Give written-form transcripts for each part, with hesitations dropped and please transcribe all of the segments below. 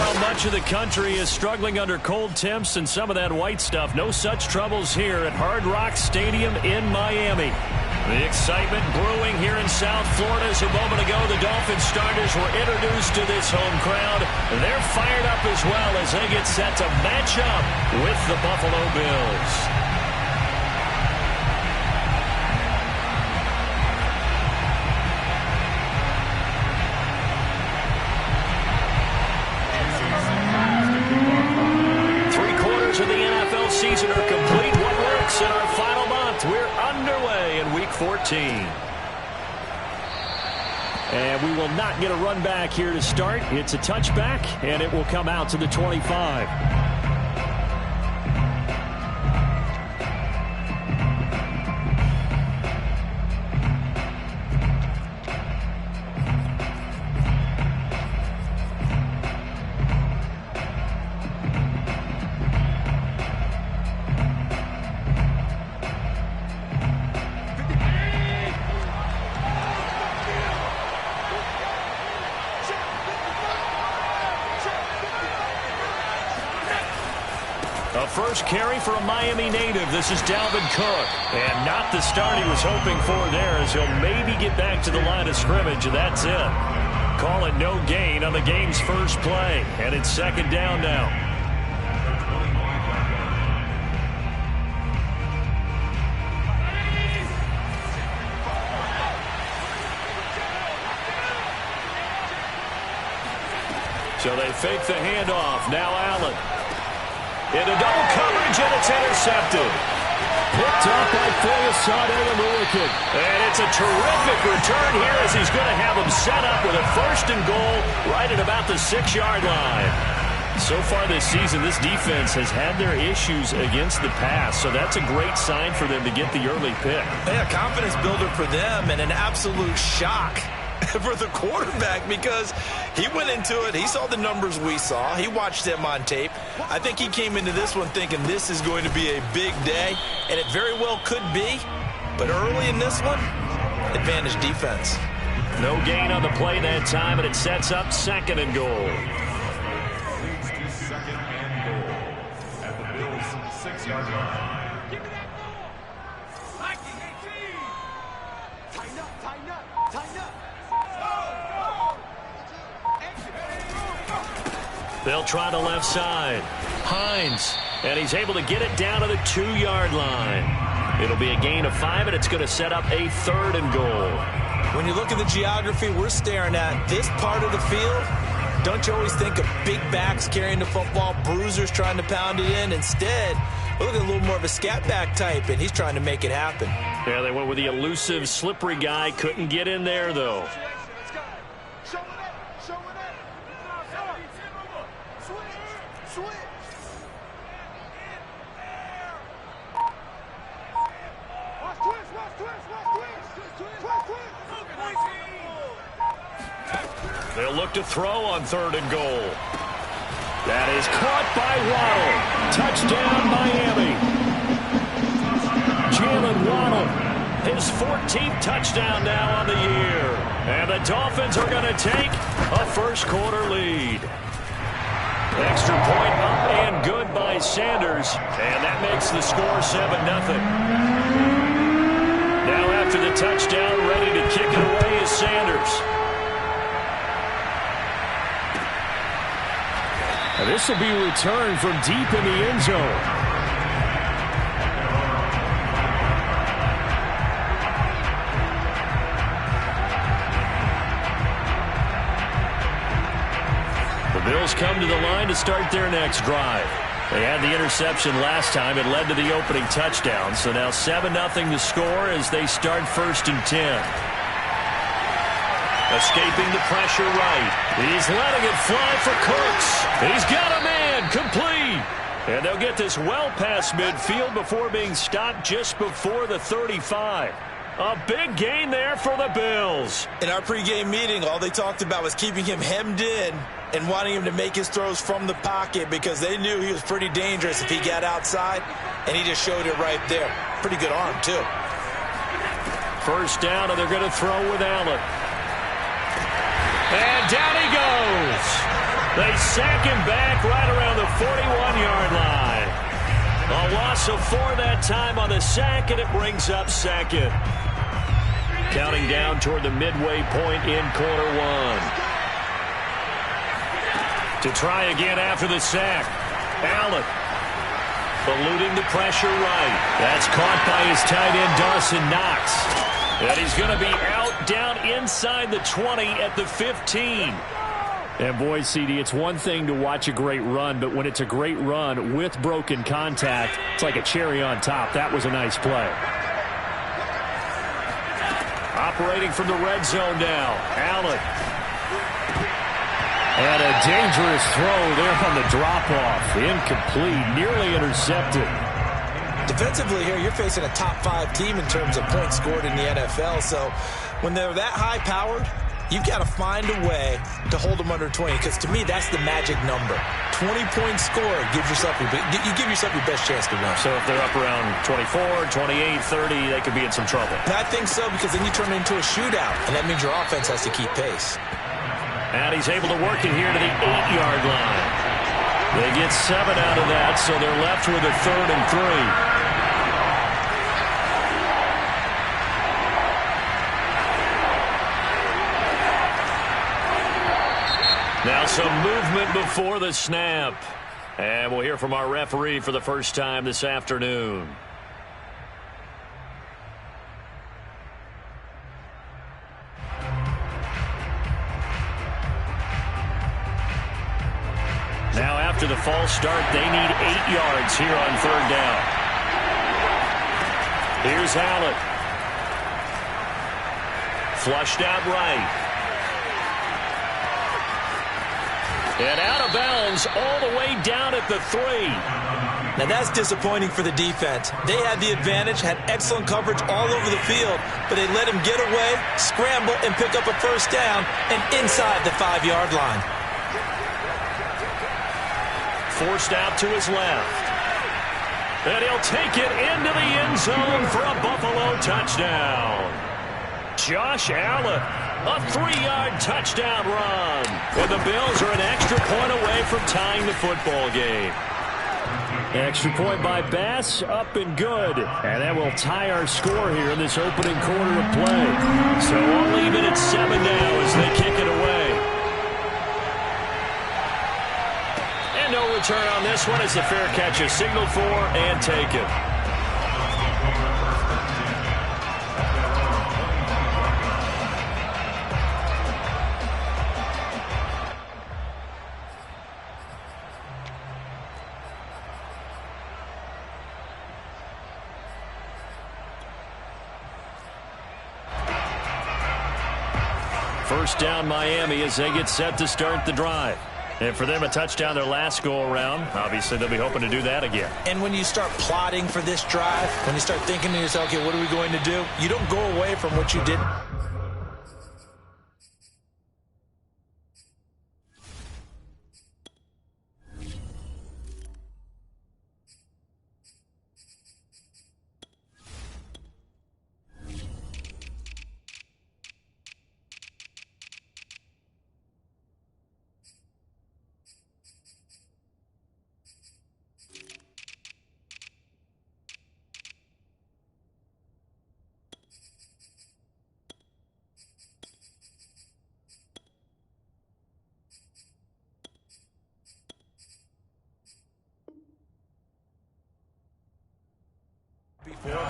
Well, much of the country is struggling under cold temps and some of that white stuff. No such troubles here at Hard Rock Stadium in Miami. The excitement brewing here in South Florida as a moment ago the Dolphins starters were introduced to this home crowd. They're fired up as well as they get set to match up with the Buffalo Bills. Of the NFL season are complete. What works in our final month? We're underway in Week 14. And we will not get a run back here to start. It's a touchback, and it will come out to the 25. A first carry for a Miami native. This is Dalvin Cook. And not the start he was hoping for there, as he'll maybe get back to the line of scrimmage, and that's it. Call it no gain on the game's first play. And it's second down now. So they fake the handoff. Now Allen. Into double coverage, and it's intercepted. Picked up by Foyesade. And it's a terrific return here as he's going to have him set up with a first and goal right at about the 6-yard line. So far this season, this defense has had their issues against the pass, so that's a great sign for them to get the early pick. Yeah, confidence builder for them and an absolute shock for the quarterback because he went into it. He saw the numbers we saw. He watched them on tape. I think he came into this one thinking this is going to be a big day, and it very well could be. But early in this one, advantage defense. No gain on the play that time, and it sets up second and goal. Leads to second and goal at the Bills' 6-yard line. Give me that ball. Tighten up, tighten up, tighten up. They'll try the left side. Hines, and he's able to get it down to the 2-yard line. It'll be a gain of 5, and it's going to set up a third and goal. When you look at the geography we're staring at, this part of the field, don't you always think of big backs carrying the football, bruisers trying to pound it in? Instead, we're looking at a little more of a scat back type, and he's trying to make it happen. Yeah, they went with the elusive, slippery guy. Couldn't get in there, though. They'll look to throw on third and goal. That is caught by Waddle. Touchdown, Miami. Jalen Waddle, his 14th touchdown now on the year. And the Dolphins are going to take a first-quarter lead. Extra point up and good by Sanders. And that makes the score 7-0. Now after the touchdown, ready to kick it away is Sanders. This will be returned from deep in the end zone. The Bills come to the line to start their next drive. They had the interception last time. It led to the opening touchdown. So now 7-0 to score as they start 1st and 10. Escaping the pressure right. He's letting it fly for Cooks. He's got a man, complete. And they'll get this well past midfield before being stopped just before the 35. A big gain there for the Bills. In our pregame meeting, all they talked about was keeping him hemmed in and wanting him to make his throws from the pocket because they knew he was pretty dangerous if he got outside, and he just showed it right there. Pretty good arm, too. First down, and they're going to throw with Allen. And down he goes. They sack him back right around the 41-yard line. A loss of 4 that time on the sack, and it brings up second. Counting down toward the midway point in quarter one. To try again after the sack. Allen eluding the pressure right. That's caught by his tight end, Dawson Knox. And he's going to be out down inside the 20 at the 15. And boy, CD, it's one thing to watch a great run, but when it's a great run with broken contact, it's like a cherry on top. That was a nice play. Operating from the red zone now, Allen. And a dangerous throw there on the drop-off. Incomplete, nearly intercepted. Defensively here, you're facing a top-5 team in terms of points scored in the NFL, so when they're that high-powered, you've got to find a way to hold them under 20, because to me, that's the magic number. 20-point score, you give yourself your best chance to win. So if they're up around 24, 28, 30, they could be in some trouble. I think so, because then you turn it into a shootout, and that means your offense has to keep pace. And he's able to work it here to the 8-yard line. They get 7 out of that, so they're left with a 3rd and 3. Now some movement before the snap. And we'll hear from our referee for the first time this afternoon. Now after the false start, they need 8 yards here on 3rd down. Here's Allen. Flushed out right. And out of bounds all the way down at the 3. Now that's disappointing for the defense. They had the advantage, had excellent coverage all over the field, but they let him get away, scramble, and pick up a first down, and inside the 5-yard line. Forced out to his left. And he'll take it into the end zone for a Buffalo touchdown. Josh Allen, a 3-yard touchdown run. And the Bills are an extra point away from tying the football game. Extra point by Bass, up and good. And that will tie our score here in this opening quarter of play. So we'll leave it at 7 now as they kick it away. And no return on this one as the fair catch is signaled for and taken. First down Miami as they get set to start the drive. And for them, a touchdown their last go-around. Obviously, they'll be hoping to do that again. And when you start plotting for this drive, when you start thinking to yourself, okay, what are we going to do? You don't go away from what you did.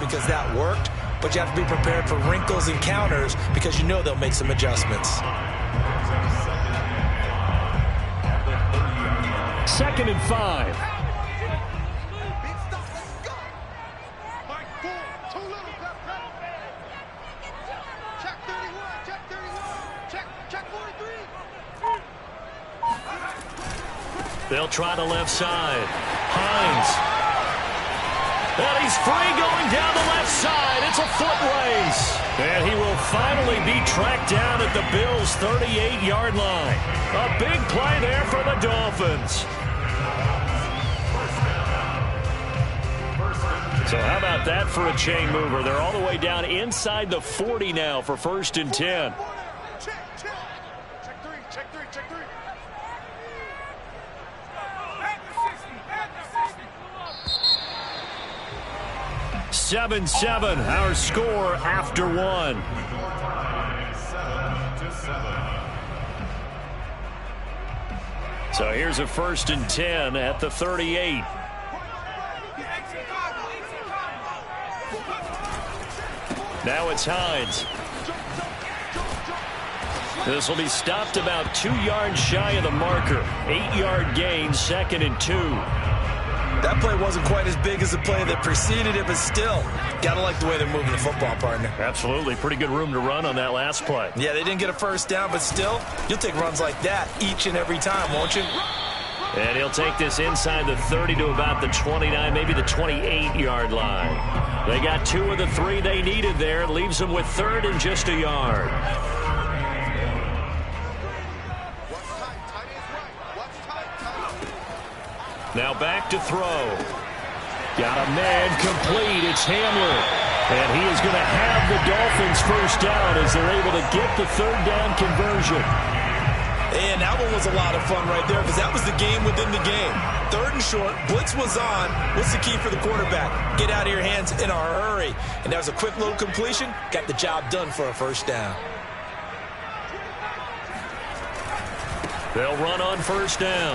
Because that worked, but you have to be prepared for wrinkles and counters because you know they'll make some adjustments. 2nd and 5. They'll try the left side. Hines. And he's free going down the left side. It's a foot race. And he will finally be tracked down at the Bills' 38-yard line. A big play there for the Dolphins. So how about that for a chain mover? They're all the way down inside the 40 now for 1st and 10. 7-7, our score after one. So here's a 1st and 10 at the 38. Now it's Hines. This will be stopped about 2 yards shy of the marker. 8-yard gain, 2nd and 2. That play wasn't quite as big as the play that preceded it, but still, gotta like the way they're moving the football, partner. Absolutely. Pretty good room to run on that last play. Yeah, they didn't get a first down, but still, you'll take runs like that each and every time, won't you? And he'll take this inside the 30 to about the 29, maybe the 28-yard line. They got 2 of the 3 they needed there. Leaves them with 3rd and just a yard. Now back to throw. Got a man complete. It's Hamler. And he is going to have the Dolphins first down as they're able to get the 3rd down conversion. And that one was a lot of fun right there because that was the game within the game. 3rd and short. Blitz was on. What's the key for the quarterback? Get out of your hands in a hurry. And that was a quick little completion. Got the job done for a first down. They'll run on first down.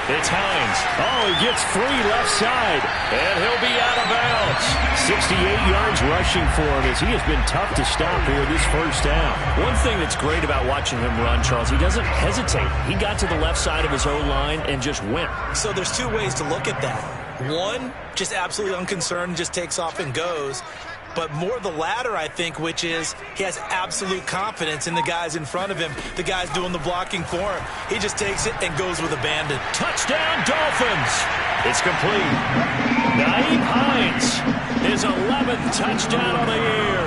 It's Hines. Oh, he gets free left side. And he'll be out of bounds. 68 yards rushing for him as he has been tough to stop here this first down. One thing that's great about watching him run, Charles, he doesn't hesitate. He got to the left side of his O-line and just went. So there's 2 ways to look at that. One, just absolutely unconcerned, just takes off and goes. But more the latter, I think, which is he has absolute confidence in the guys in front of him, the guys doing the blocking for him. He just takes it and goes with abandon. Touchdown, Dolphins! It's complete. Nyheim Hines, his 11th touchdown of the year.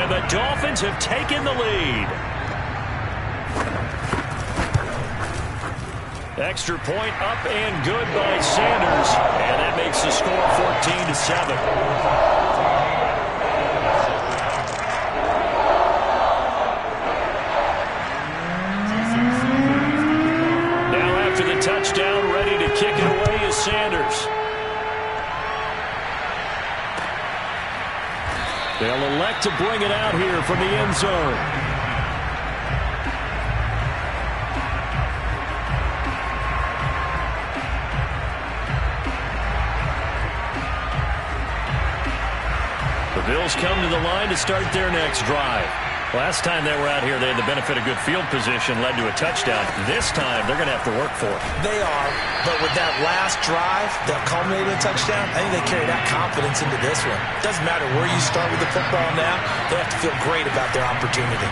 And the Dolphins have taken the lead. Extra point up and good by Sanders. And that makes the score 14-7. Touchdown, ready to kick it away is Sanders. They'll elect to bring it out here from the end zone. The Bills come to the line to start their next drive. Last time they were out here, they had the benefit of good field position, led to a touchdown. This time, they're going to have to work for it. They are, but with that last drive that culminated in a touchdown, I think they carry that confidence into this one. Doesn't matter where you start with the football now, they have to feel great about their opportunity.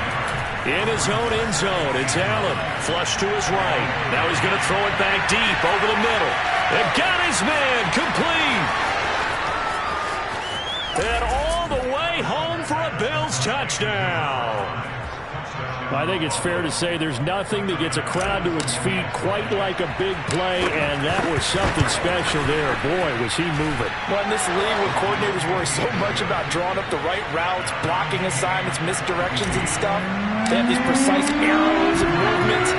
In his own end zone, it's Allen. Flush to his right. Now he's going to throw it back deep over the middle. And got his man complete. And all the way home for a Bills touchdown. I think it's fair to say there's nothing that gets a crowd to its feet quite like a big play, and that was something special there. Boy, was he moving. Well, in this league, when coordinators worry so much about drawing up the right routes, blocking assignments, misdirections and stuff, they have these precise arrows and movements.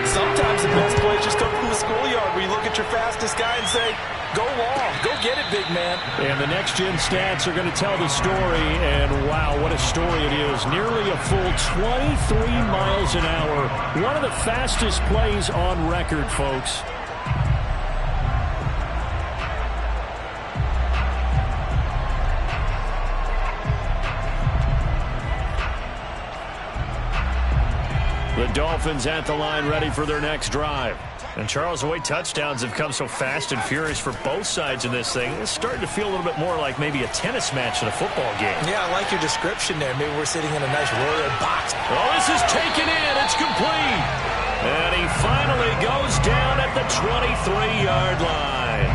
Sometimes the best plays just come from the schoolyard where you look at your fastest guy and say, go long, go get it, big man. And the next-gen stats are going to tell the story, and wow, what a story it is. Nearly a full 23 miles an hour. One of the fastest plays on record, folks. The Dolphins at the line ready for their next drive. And Charles, the way touchdowns have come so fast and furious for both sides in this thing, it's starting to feel a little bit more like maybe a tennis match in a football game. Yeah, I like your description there. Maybe we're sitting in a nice royal box. Oh, this is taken in. It's complete. And he finally goes down at the 23-yard line.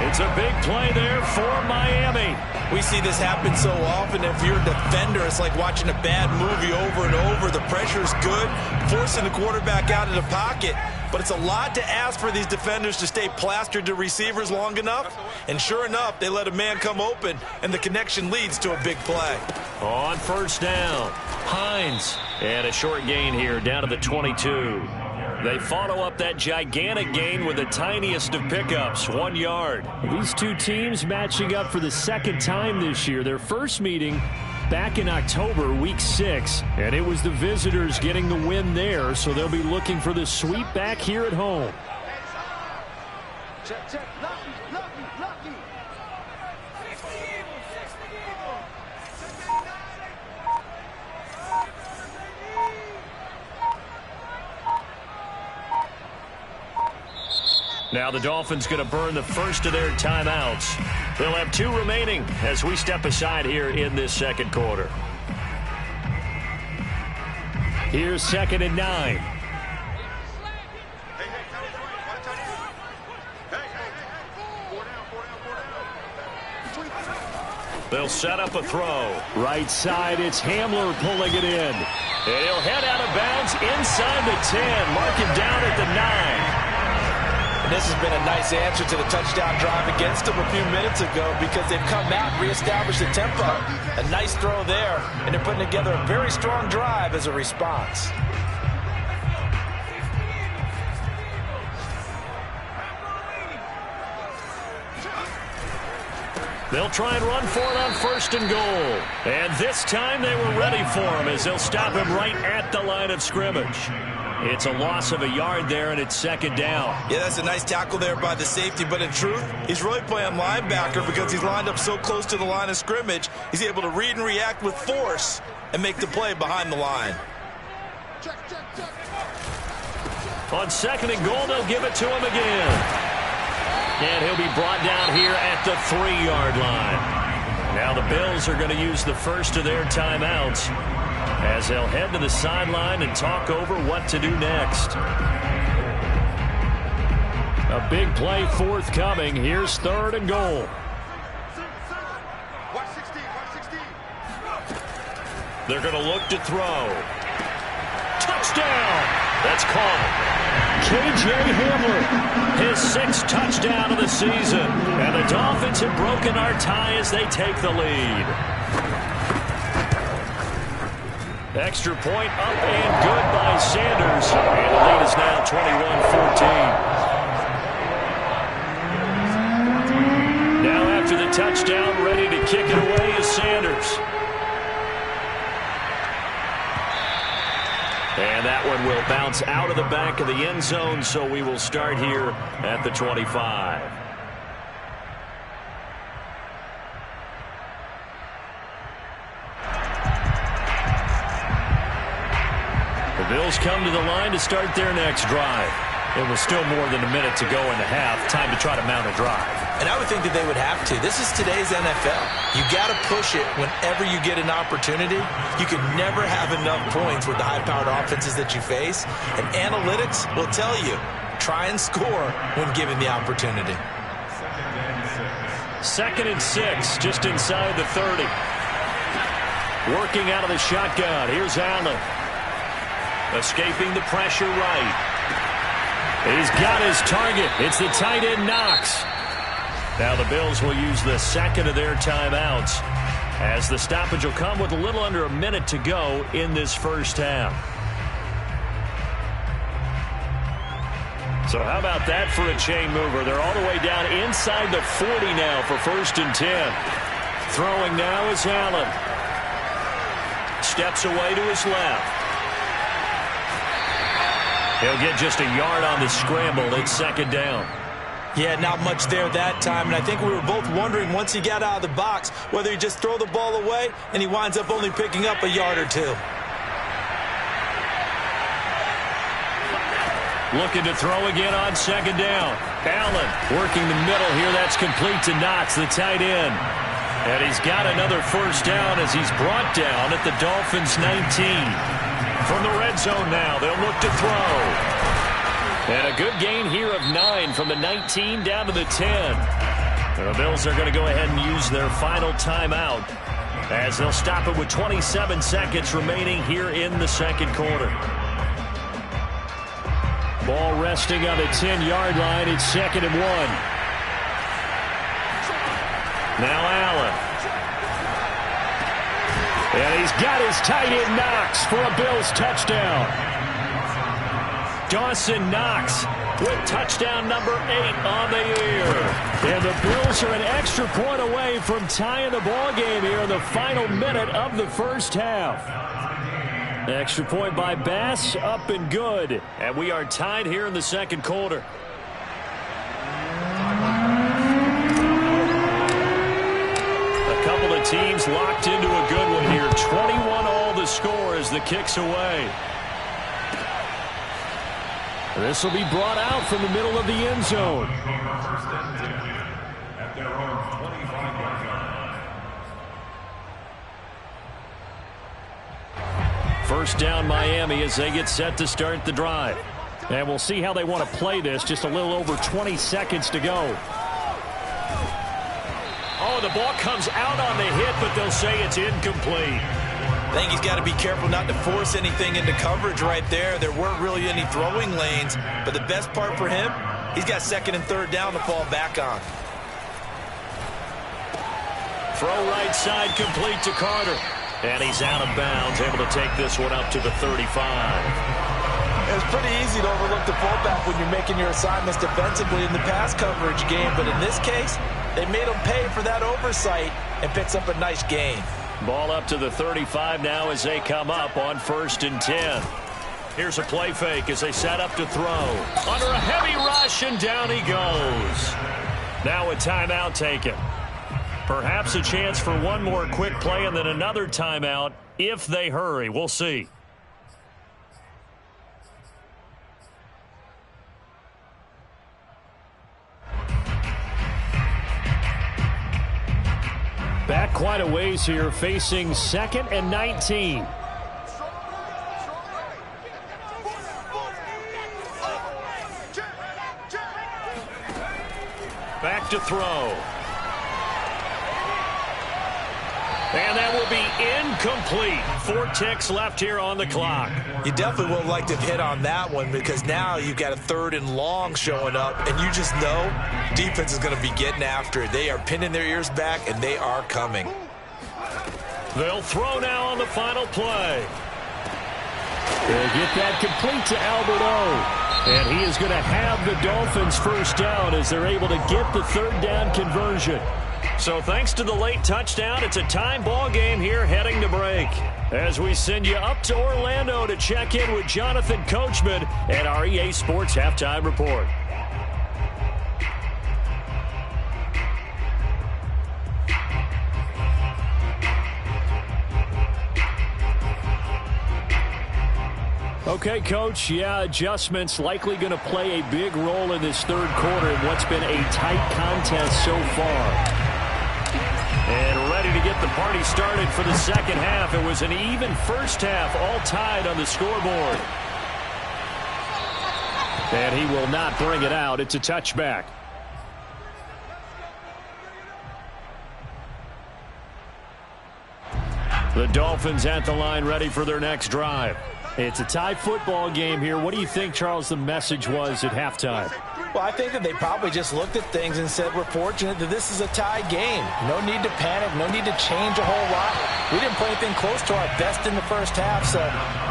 It's a big play there for Miami. We see this happen so often. If you're a defender, it's like watching a bad movie over and over. The pressure's good, forcing the quarterback out of the pocket. But it's a lot to ask for these defenders to stay plastered to receivers long enough. And sure enough, they let a man come open, and the connection leads to a big play. On first down, Hines. And a short gain here down to the 22. They follow up that gigantic gain with the tiniest of pickups, 1 yard. These two teams matching up for the second time this year. Their first meeting back in October, week 6, and it was the visitors getting the win there, so they'll be looking for the sweep back here at home. Check, check. Lucky, lucky, lucky. Now the Dolphins going to burn the first of their timeouts. They'll have 2 remaining as we step aside here in this second quarter. Here's 2nd and 9. They'll set up a throw. Right side, it's Hamler pulling it in. And he'll head out of bounds inside the 10. Mark him down at the 9. This has been a nice answer to the touchdown drive against them a few minutes ago because they've come out and reestablished the tempo. A nice throw there, and they're putting together a very strong drive as a response. They'll try and run for it on 1st and goal. And this time they were ready for him as they'll stop him right at the line of scrimmage. It's a loss of a yard there, and it's 2nd down. Yeah, that's a nice tackle there by the safety, but in truth, he's really playing linebacker because he's lined up so close to the line of scrimmage. He's able to read and react with force and make the play behind the line. Check, check, check. On 2nd and goal, they'll give it to him again. And he'll be brought down here at the 3-yard line. Now the Bills are going to use the first of their timeouts as they'll head to the sideline and talk over what to do next. A big play forthcoming. Here's 3rd and goal. Watch 16, watch 16. They're going to look to throw. Touchdown! That's caught. K.J. Hamler, his 6th touchdown of the season. And the Dolphins have broken our tie as they take the lead. Extra point up and good by Sanders. And the lead is now 21-14. Now after the touchdown, ready to kick it away is Sanders. And that one will bounce out of the back of the end zone, so we will start here at the 25. The Bills come to the line to start their next drive. It was still more than a minute to go in the half. Time to try to mount a drive. And I would think that they would have to. This is today's NFL. You got to push it whenever you get an opportunity. You can never have enough points with the high-powered offenses that you face. And analytics will tell you, try and score when given the opportunity. 2nd and 6, just inside the 30. Working out of the shotgun. Here's Allen. Escaping the pressure right. He's got his target. It's the tight end Knox. Now the Bills will use the 2nd of their timeouts as the stoppage will come with a little under a minute to go in this first half. So how about that for a chain mover? They're all the way down inside the 40 now for 1st and 10. Throwing now is Allen. Steps away to his left. He'll get just a yard on the scramble. It's 2nd down. Yeah, not much there that time, and I think we were both wondering once he got out of the box whether he just throw the ball away and he winds up only picking up a yard or 2. Looking to throw again on 2nd down. Allen working the middle here. That's complete to Knox, the tight end. And he's got another 1st down as he's brought down at the Dolphins' 19. From the red zone now, they'll look to throw. And a good gain here of 9 from the 19 down to the 10. And the Bills are going to go ahead and use their final timeout as they'll stop it with 27 seconds remaining here in the second quarter. Ball resting on the 10-yard line. It's 2nd and 1. Now Allen. And he's got his tight end Knox for a Bills touchdown. Dawson Knox with touchdown number 8 on the year. And the Bills are an extra point away from tying the ball game here in the final minute of the first half. Extra point by Bass, up and good. And we are tied here in the second quarter. A couple of teams locked into a good one here. 21-all the score as the kick's away. This will be brought out from the middle of the end zone. At their own 25-yard line. First down Miami as they get set to start the drive. And we'll see how they want to play this. Just a little over 20 seconds to go. Oh, the ball comes out on the hit, but they'll say it's incomplete. I think he's got to be careful not to force anything into coverage right there. There weren't really any throwing lanes, but the best part for him, he's got second and third down to fall back on. Throw right side complete to Carter. And he's out of bounds, able to take this one up to the 35. It's pretty easy to overlook the fullback when you're making your assignments defensively in the pass coverage game, but in this case, they made him pay for that oversight and picks up a nice gain. Ball up to the 35 now as they come up on 1st and 10. Here's a play fake as they set up to throw. Under a heavy rush, and down he goes. Now a timeout taken. Perhaps a chance for one more quick play and then another timeout if they hurry. We'll see. Back quite a ways here, facing 2nd and 19. Back to throw. And that will be incomplete. 4 ticks left here on the clock. You definitely would like to have hit on that one because now you've got a 3rd and long showing up, and you just know defense is going to be getting after it. They are pinning their ears back, and they are coming. They'll throw now on the final play. They'll get that complete to Albert O. And he is going to have the Dolphins first down as they're able to get the 3rd down conversion. So thanks to the late touchdown, it's a time ball game here heading to break. As we send you up to Orlando to check in with Jonathan Coachman at our EA Sports Halftime Report. Okay, Coach, yeah, adjustments likely going to play a big role in this 3rd quarter in what's been a tight contest so far. And ready to get the party started for the second half. It was an even first half, all tied on the scoreboard. And he will not bring it out. It's a touchback. The Dolphins at the line ready for their next drive. It's a tie football game here. What do you think, Charles, the message was at halftime? Well, I think that they probably just looked at things and said, we're fortunate that this is a tie game. No need to panic. No need to change a whole lot. We didn't play anything close to our best in the first half, so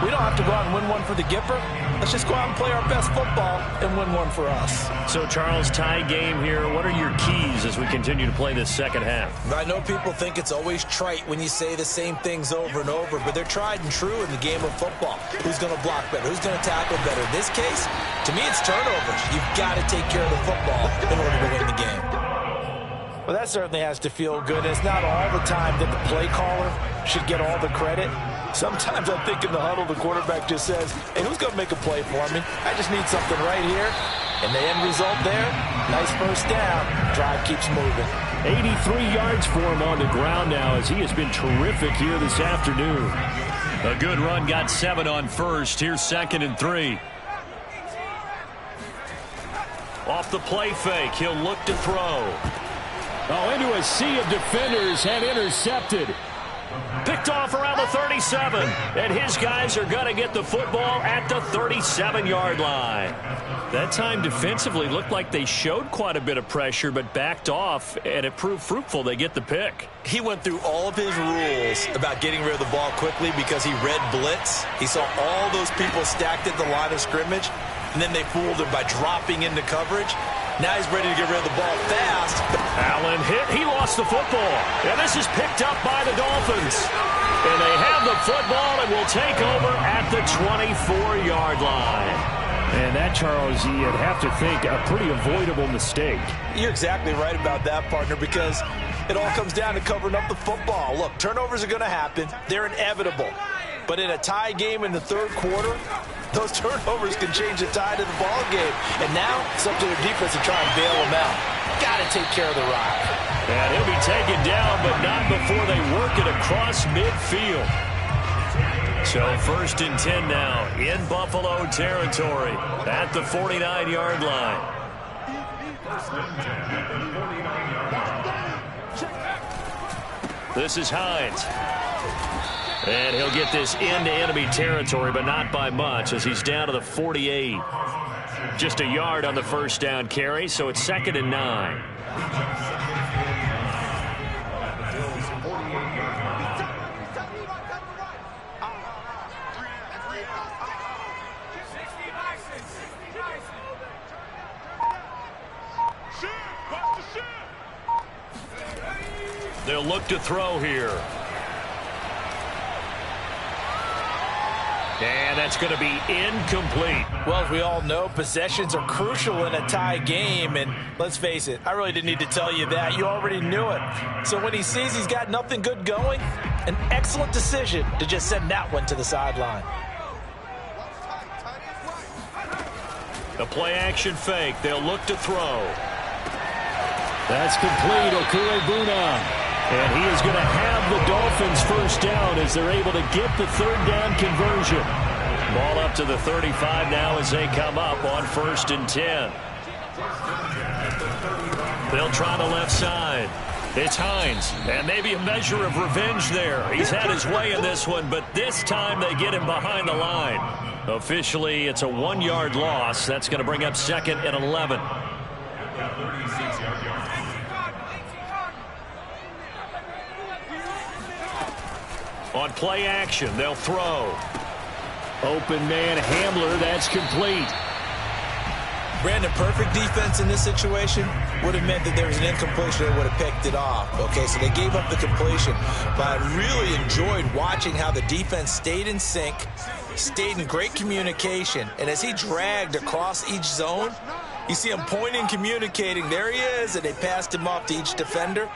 we don't have to go out and win one for the Gipper. Let's just go out and play our best football and win one for us. So, Charles, tie game here. What are your keys as we continue to play this second half? I know people think it's always trite when you say the same things over and over, but they're tried and true in the game of football. Who's going to block better? Who's going to tackle better? In this case, to me, it's turnovers. You've got to take care of the football in order to win the game. Well, that certainly has to feel good. It's not all the time that the play caller should get all the credit. Sometimes I think in the huddle, the quarterback just says, hey, who's going to make a play for me? I just need something right here. And the end result there, nice first down. Drive keeps moving. 83 yards for him on the ground now as he has been terrific here this afternoon. A good run, got 7 on first. Here's 2nd and 3. Off the play fake, he'll look to throw. Oh, into a sea of defenders and intercepted. Picked off around the 37. And his guys are going to get the football at the 37-yard line. That time defensively looked like they showed quite a bit of pressure but backed off, and it proved fruitful. They get the pick. He went through all of his rules about getting rid of the ball quickly because he read blitz. He saw all those people stacked at the line of scrimmage. and then they fooled him by dropping into coverage. Now he's ready to get rid of the ball fast. Allen hit. He lost the football. And this is picked up by the Dolphins. And they have the football and will take over at the 24-yard line. And that, Charles, you'd have to think a pretty avoidable mistake. You're exactly right about that, partner, because it all comes down to covering up the football. Look, turnovers are going to happen. They're inevitable. But in a tie game in the third quarter, those turnovers can change the tide of the ball game. And now it's up to their defense to try and bail them out. Got to take care of the rock. And he'll be taken down, but not before they work it across midfield. So 1st and 10 now in Buffalo territory at the 49-yard line. This is Hines. And he'll get this into enemy territory, but not by much as he's down to the 48. Just a yard on the first down carry, so it's 2nd and 9. They'll look to throw here. And that's going to be incomplete. Well, as we all know, possessions are crucial in a tie game. And let's face it, I really didn't need to tell you that. You already knew it. So when he sees he's got nothing good going, an excellent decision to just send that one to the sideline. The play-action fake. They'll look to throw. That's complete. Okure-Buna. And he is going to have the Dolphins first down as they're able to get the third down conversion. Ball up to the 35 now as they come up on 1st and 10. They'll try the left side. It's Hines, and maybe a measure of revenge there. He's had his way in this one, but this time they get him behind the line. Officially, it's a 1-yard loss. That's going to bring up 2nd and 11. On play action, they'll throw. Open man Hamler, that's complete. Brandon, perfect defense in this situation would have meant that there was an incompletion that would have picked it off. Okay, so they gave up the completion. But I really enjoyed watching how the defense stayed in sync, stayed in great communication. And as he dragged across each zone, you see him pointing, communicating. There he is, and they passed him off to each defender.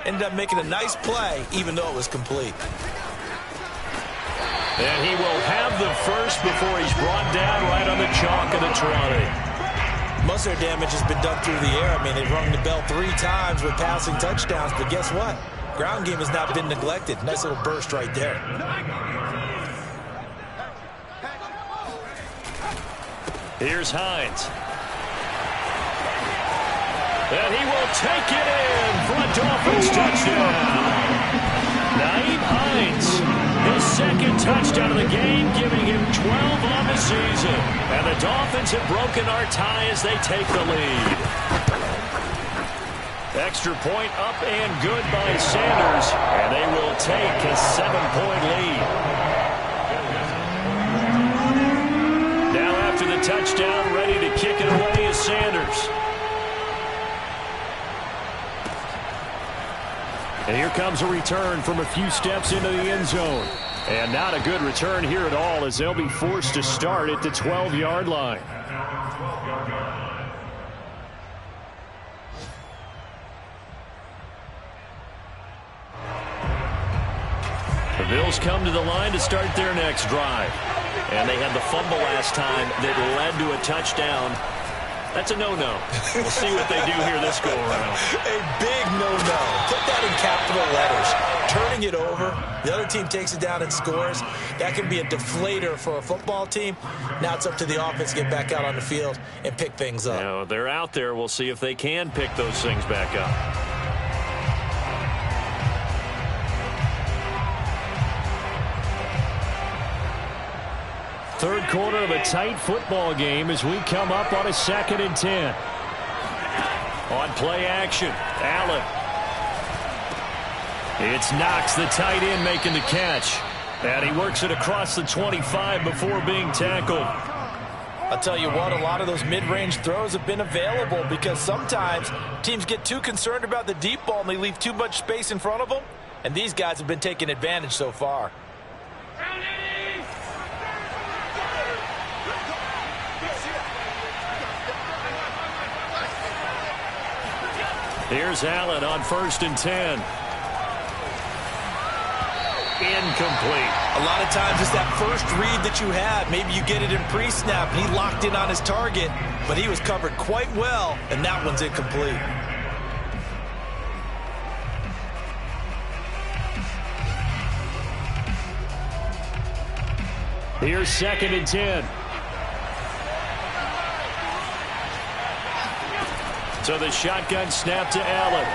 Ended up making a nice play, even though it was complete. And he will have the first before he's brought down right on the chalk of the 20. Most of their damage has been done through the air. I mean, they've rung the bell 3 times with passing touchdowns, but guess what? Ground game has not been neglected. Nice little burst right there. Here's Hines. And he will take it in for a Dolphins touchdown. Naeem Hines, his 2nd touchdown of the game, giving him 12 on the season. And the Dolphins have broken our tie as they take the lead. Extra point up and good by Sanders, and they will take a 7-point lead. Now after the touchdown, ready to kick it away is Sanders. And here comes a return from a few steps into the end zone. And not a good return here at all as they'll be forced to start at the 12-yard line. The Bills come to the line to start their next drive. And they had the fumble last time that led to a touchdown. That's a no-no. We'll see what they do here this go-around. A big no-no. Put that in capital letters. Turning it over, the other team takes it down and scores. That can be a deflator for a football team. Now it's up to the offense to get back out on the field and pick things up. Now, they're out there. We'll see if they can pick those things back up. Third quarter of a tight football game as we come up on a 2nd and 10. On play action, Allen. It's Knox, the tight end, making the catch. And he works it across the 25 before being tackled. I'll tell you what, a lot of those mid-range throws have been available because sometimes teams get too concerned about the deep ball and they leave too much space in front of them, and these guys have been taking advantage so far. Here's Allen on 1st and 10. Incomplete. A lot of times it's that first read that you have. Maybe you get it in pre-snap. He locked in on his target, but he was covered quite well, and that one's incomplete. Here's 2nd and 10. So the shotgun snap to Allen.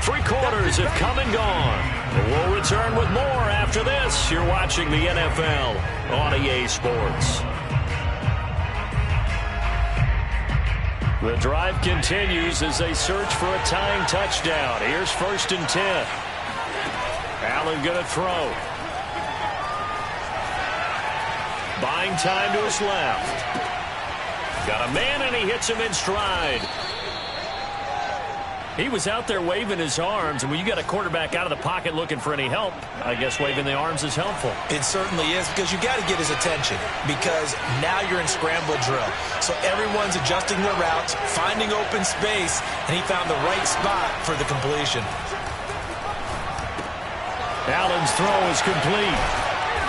Three quarters have come and gone. We'll return with more after this. You're watching the NFL on EA Sports. The drive continues as they search for a tying touchdown. Here's 1st and 10. Allen going to throw. Buying time to his left. Got a man, and he hits him in stride. He was out there waving his arms, and when you got a quarterback out of the pocket looking for any help, I guess waving the arms is helpful. It certainly is, because you got to get his attention, because now you're in scramble drill. So everyone's adjusting their routes, finding open space, and he found the right spot for the completion. Allen's throw is complete.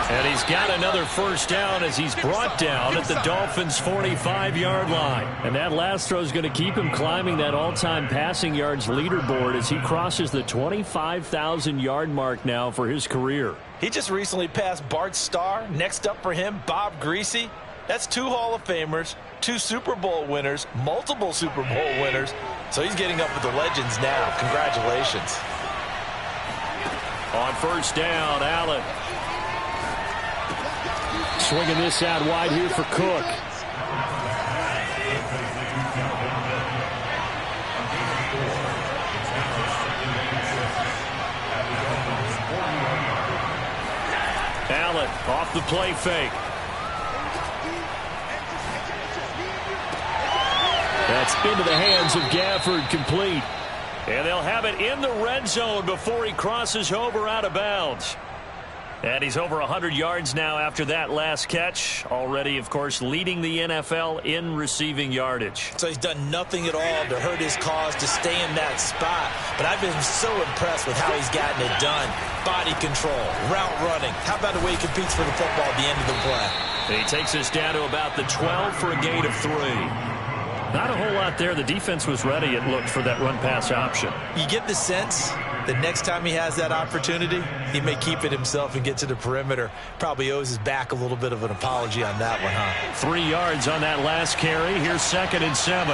And he's got another 1st down as he's brought down at the Dolphins' 45-yard line. And that last throw is going to keep him climbing that all-time passing yards leaderboard as he crosses the 25,000-yard mark now for his career. He just recently passed Bart Starr. Next up for him, Bob Greasy. That's 2 Hall of Famers, 2 Super Bowl winners, multiple Super Bowl winners. So he's getting up with the legends now. Congratulations. On 1st down, Allen. Swinging this out wide here for Cook. Allen off the play fake. That's into the hands of Gafford, complete. And they'll have it in the red zone before he crosses over out of bounds. And he's over 100 yards now after that last catch. Already, of course, leading the NFL in receiving yardage. So he's done nothing at all to hurt his cause to stay in that spot. But I've been so impressed with how he's gotten it done. Body control, route running. How about the way he competes for the football at the end of the play? And he takes us down to about the 12 for a gain of 3. Not a whole lot there. The defense was ready, it looked, for that run-pass option. You get the sense that next time he has that opportunity, he may keep it himself and get to the perimeter. Probably owes his back a little bit of an apology on that one, huh? 3 yards on that last carry. Here's 2nd and 7.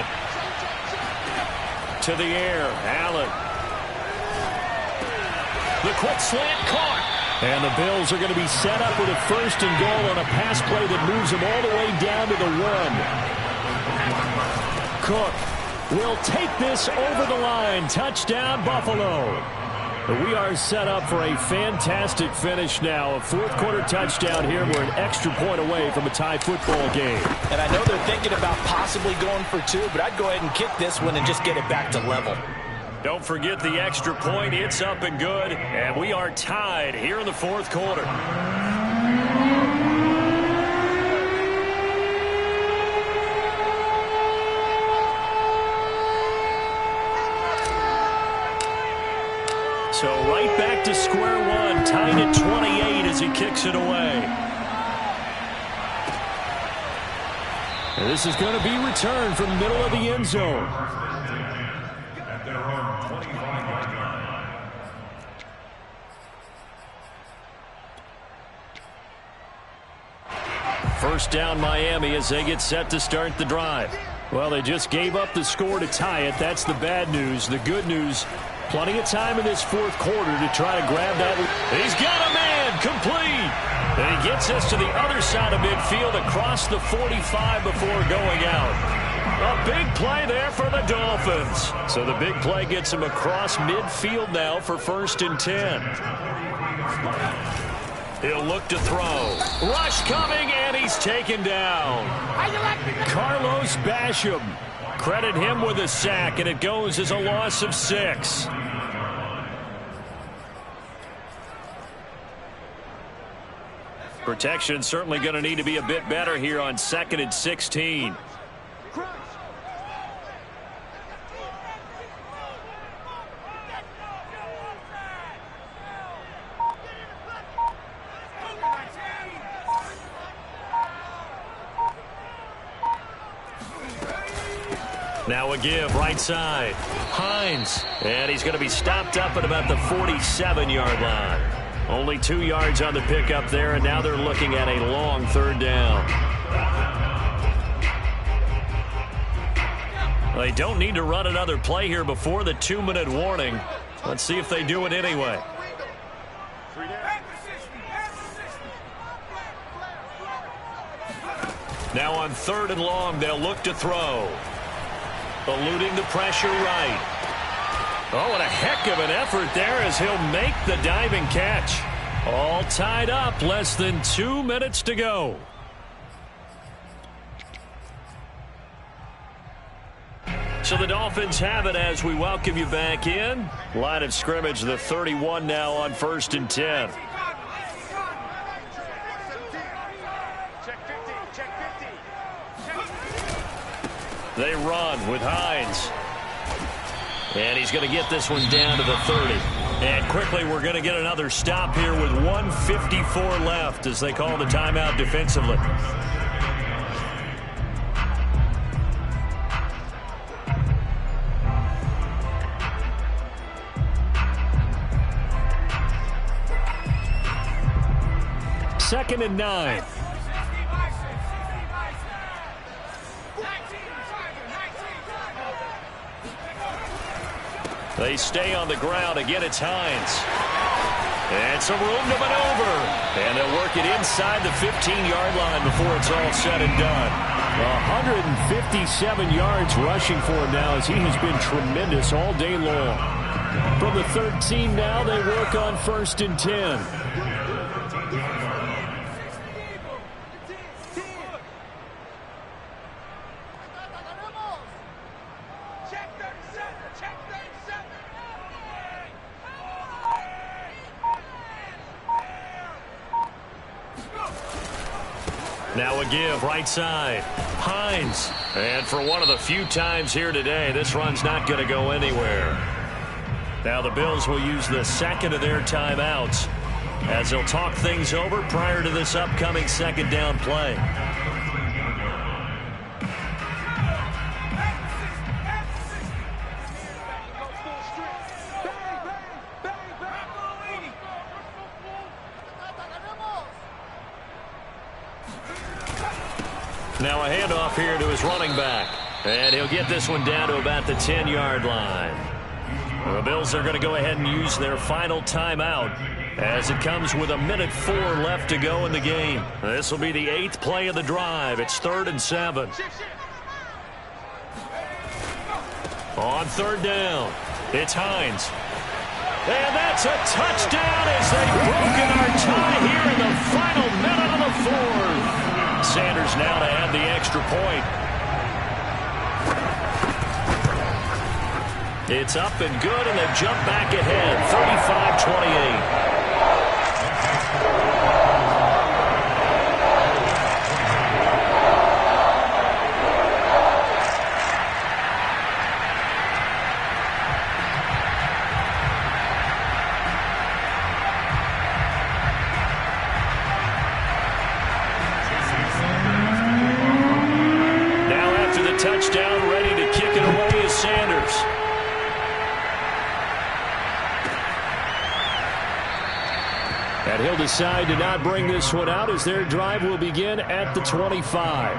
To the air, Allen. The quick slant caught. And the Bills are going to be set up with a 1st and goal on a pass play that moves them all the way down to the 1. Cook will take this over the line. Touchdown, Buffalo. We are set up for a fantastic finish now. A 4th quarter touchdown here. We're an extra point away from a tie football game. And I know they're thinking about possibly going for 2, but I'd go ahead and kick this one and just get it back to level. Don't forget the extra point. It's up and good. And we are tied here in the 4th quarter. So right back to square one, tied at 28 as he kicks it away. And this is going to be returned from the middle of the end zone. At their own 25-yard line. First down, Miami, as they get set to start the drive. Well, they just gave up the score to tie it. That's the bad news. The good news, plenty of time in this 4th quarter to try to grab that. He's got a man, complete. And he gets us to the other side of midfield across the 45 before going out. A big play there for the Dolphins. So the big play gets him across midfield now for 1st and 10. He'll look to throw. Rush coming, and he's taken down. Carlos Basham. Credit him with a sack, and it goes as a loss of 6. Protection certainly going to need to be a bit better here on 2nd and 16. Now a give, right side. Hines. And he's going to be stopped up at about the 47-yard line. Only 2 yards on the pickup there, and now they're looking at a long 3rd down. They don't need to run another play here before the 2-minute warning. Let's see if they do it anyway. Now on 3rd and long, they'll look to throw. Eluding the pressure right. Oh, and a heck of an effort there as he'll make the diving catch. All tied up, less than 2 minutes to go. So the Dolphins have it as we welcome you back in. Line of scrimmage, the 31 now on 1st and 10. They run with Hines. And he's going to get this one down to the 30. And quickly we're going to get another stop here with 1:54 left as they call the timeout defensively. Second and 9. They stay on the ground. Again, it's Hines. And some room to maneuver. And they'll work it inside the 15-yard line before it's all said and done. 157 yards rushing for him now as he has been tremendous all day long. From the 13 now, they work on 1st and 10. Now a give, right side. Hines. And for one of the few times here today, this run's not going to go anywhere. Now the Bills will use the second of their timeouts as they'll talk things over prior to this upcoming 2nd down play. Now a handoff here to his running back. And he'll get this one down to about the 10-yard line. The Bills are going to go ahead and use their final timeout as it comes with 1:04 left to go in the game. This will be the 8th play of the drive. It's 3rd and 7. On 3rd down, it's Hines. And that's a touchdown as they've broken our tie here in the final minute of the 4th. Sanders now to add the extra point. It's up and good, and they've jumped back ahead, 35-28. Touchdown, ready to kick it away is Sanders. And he'll decide to not bring this one out as their drive will begin at the 25.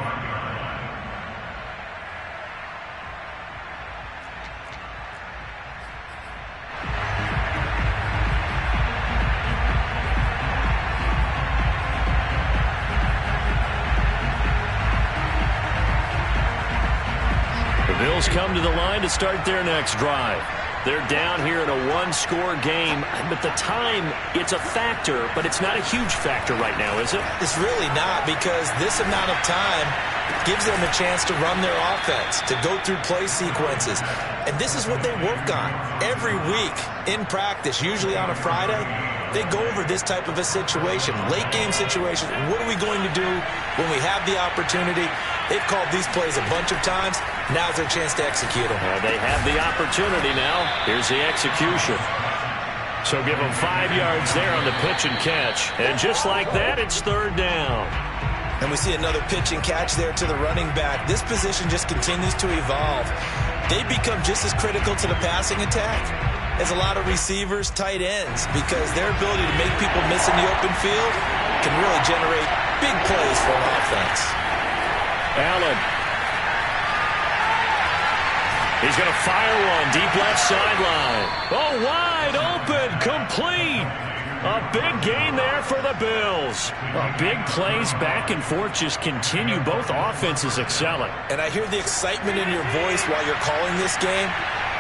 Bills come to the line to start their next drive. They're down here in a one-score game, but the time, it's a factor, but it's not a huge factor right now, is it? It's really not, because this amount of time gives them a chance to run their offense, to go through play sequences. And this is what they work on every week in practice, usually on a Friday. They go over this type of a situation, late game situation. What are we going to do when we have the opportunity? They've called these plays a bunch of times. Now's their chance to execute them. They have the opportunity now. Here's the execution. So give them 5 yards there on the pitch and catch. And just like that, it's third down. And we see another pitch and catch there to the running back. This position just continues to evolve. They become just as critical to the passing attack as a lot of receivers, tight ends, because their ability to make people miss in the open field can really generate big plays for an offense. Allen. He's going to fire one deep left sideline. Oh, wide open, complete. A big gain there for the Bills. Big plays back and forth just continue. Both offenses excelling. And I hear the excitement in your voice while you're calling this game.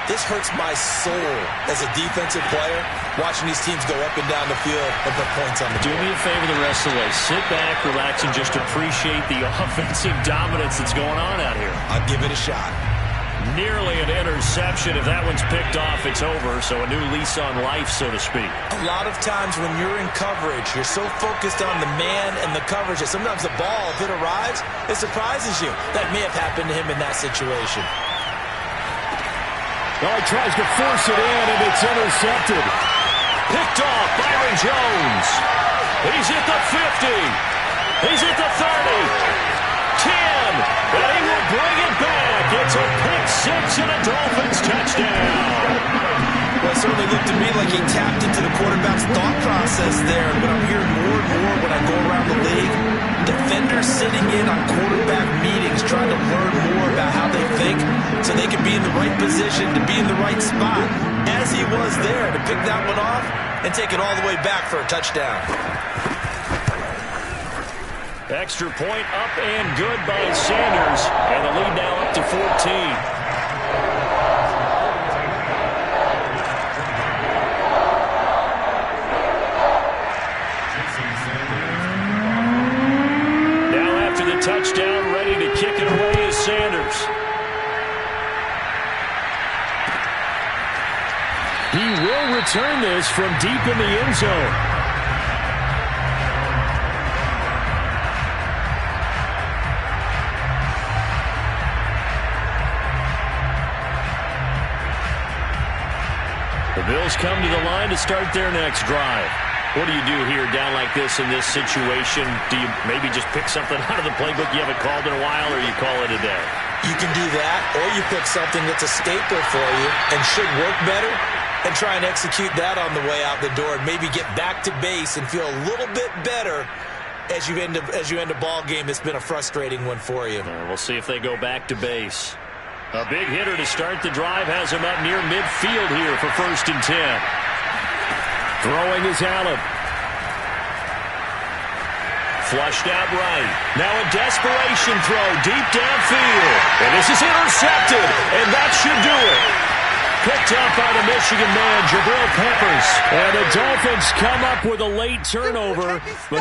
This hurts my soul as a defensive player, watching these teams go up and down the field and put points on the board. Do me a favor the rest of the way. Sit back, relax, and just appreciate the offensive dominance that's going on out here. I'll give it a shot. Nearly an interception. If that one's picked off, it's over. So a new lease on life, so to speak. A lot of times when you're in coverage, you're so focused on the man and the coverage that sometimes the ball, if it arrives, it surprises you. That may have happened to him in that situation. Oh, he tries to force it in, and it's intercepted. Picked off, Byron Jones. He's at the 50. He's at the 30. 10. And he will bring it back. It's a pick six and a Dolphins touchdown. Well, it certainly looked to me like he tapped into the quarterback's thought process there. But I'm hearing more and more when I go around the league, defenders sitting in on quarterback meetings trying to learn more about how they think so they can be in the right position, to be in the right spot, as he was there, to pick that one off and take it all the way back for a touchdown. Extra point up and good by Sanders. And the lead now up to 14. Touchdown, ready to kick it away is Sanders. He will return this from deep in the end zone. The Bills come to the line to start their next drive. What do you do here down like this in this situation? Do you maybe just pick something out of the playbook you haven't called in a while, or you call it a day? You can do that, or you pick something that's a staple for you and should work better and try and execute that on the way out the door and maybe get back to base and feel a little bit better as you end a ball game that's been a frustrating one for you. We'll see if they go back to base. A big hitter to start the drive has him up near midfield here for 1st and 10. Throwing is Allen. Flushed out right. Now a desperation throw deep downfield. And this is intercepted. And that should do it. Picked up by the Michigan man, Jabril Peppers. And the Dolphins come up with a late turnover. But